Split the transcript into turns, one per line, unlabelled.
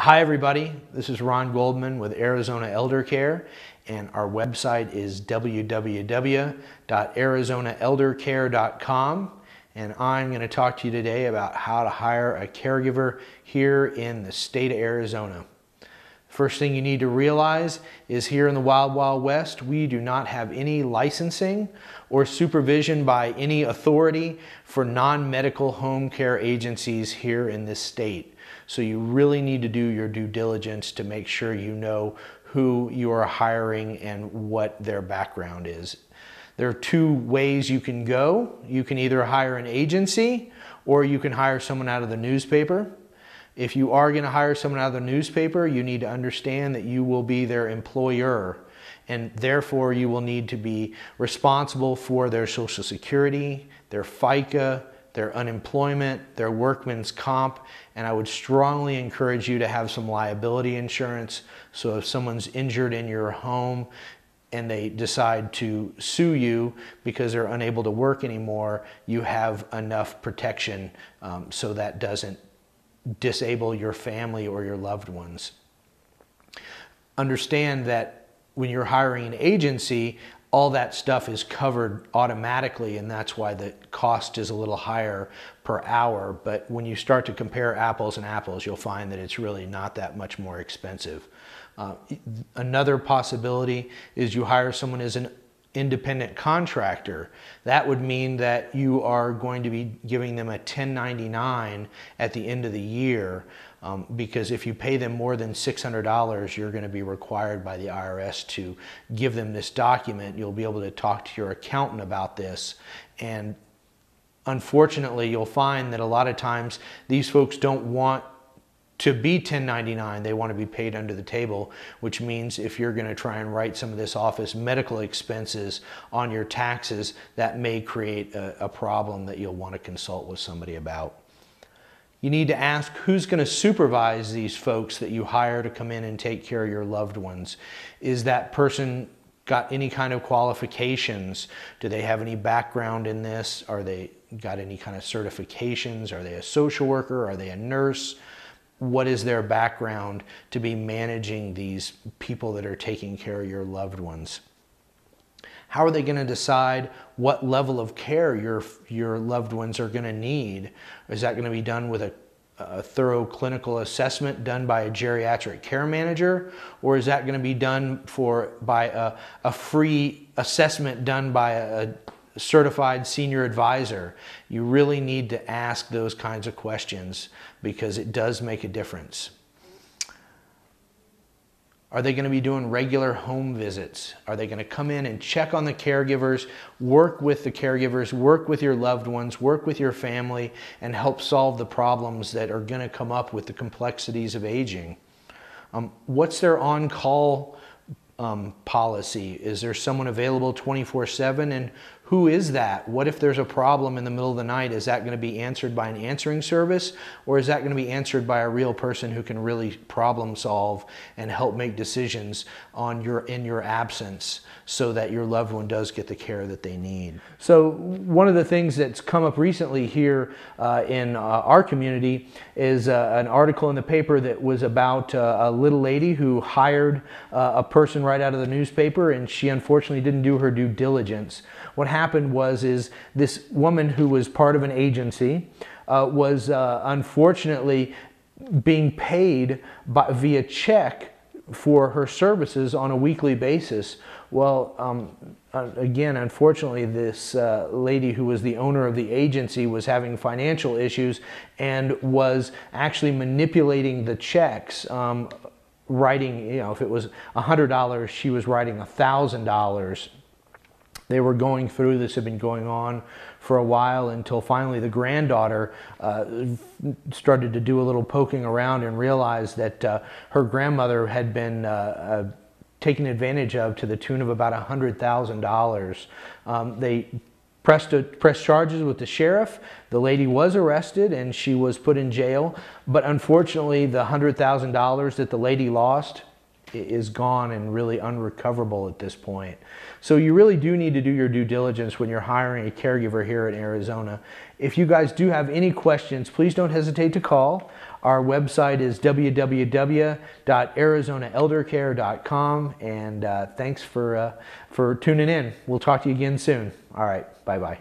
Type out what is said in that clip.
Hi everybody, this is Ron Goldman with Arizona Elder Care, and our website is www.arizonaeldercare.com, and I'm going to talk to you today about how to hire a caregiver here in the state of Arizona. First thing you need to realize is here in the Wild Wild West, we do not have any licensing or supervision by any authority for non-medical home care agencies here in this state. So you really need to do your due diligence to make sure you know who you are hiring and what their background is. There are two ways you can go. You can either hire an agency or you can hire someone out of the newspaper. If you are going to hire someone out of the newspaper, you need to understand that you will be their employer, and therefore you will need to be responsible for their Social Security, their FICA, their unemployment, their workman's comp, and I would strongly encourage you to have some liability insurance, so if someone's injured in your home and they decide to sue you because they're unable to work anymore, you have enough protection so that doesn't disable your family or your loved ones. Understand that when you're hiring an agency, all that stuff is covered automatically, and that's why the cost is a little higher per hour. But when you start to compare apples and apples, you'll find that it's really not that much more expensive. Another possibility is you hire someone as an independent contractor. That would mean that you are going to be giving them a 1099 at the end of the year, because if you pay them more than $600, you're going to be required by the IRS to give them this document. You'll be able to talk to your accountant about this, and unfortunately you'll find that a lot of times these folks don't want to be 1099, they want to be paid under the table, which means if you're going to try and write some of this off as medical expenses on your taxes, that may create a problem that you'll want to consult with somebody about. You need to ask who's going to supervise these folks that you hire to come in and take care of your loved ones. Is that person got any kind of qualifications? Do they have any background in this? Are they got any kind of certifications? Are they a social worker? Are they a nurse? What is their background to be managing these people that are taking care of your loved ones? How are they going to decide what level of care your loved ones are going to need? Is that going to be done with a thorough clinical assessment done by a geriatric care manager, or is that going to be done by a free assessment done by a certified senior advisor? You really need to ask those kinds of questions because it does make a difference. Are they going to be doing regular home visits? Are they going to come in and check on the caregivers, work with the caregivers, work with your loved ones, work with your family, and help solve the problems that are going to come up with the complexities of aging? What's their on-call policy? Is there someone available 24/7, and who is that? What if there's a problem in the middle of the night? Is that going to be answered by an answering service, or is that going to be answered by a real person who can really problem solve and help make decisions in your absence so that your loved one does get the care that they need? So one of the things that's come up recently here in our community is an article in the paper that was about a little lady who hired a person right out of the newspaper, and she unfortunately didn't do her due diligence. What happened was this woman who was part of an agency was unfortunately being paid via check for her services on a weekly basis. Well, again, unfortunately, this lady who was the owner of the agency was having financial issues and was actually manipulating the checks, writing, if it was $100, she was writing $1,000. They were going through this, had been going on for a while, until finally the granddaughter started to do a little poking around and realized that her grandmother had been taken advantage of to the tune of about $100,000. They pressed charges with the sheriff. The lady was arrested and she was put in jail, but unfortunately the $100,000 that the lady lost is gone and really unrecoverable at this point. So you really do need to do your due diligence when you're hiring a caregiver here in Arizona. If you guys do have any questions, please don't hesitate to call. Our website is www.arizonaeldercare.com, and thanks for tuning in. We'll talk to you again soon. All right, bye-bye.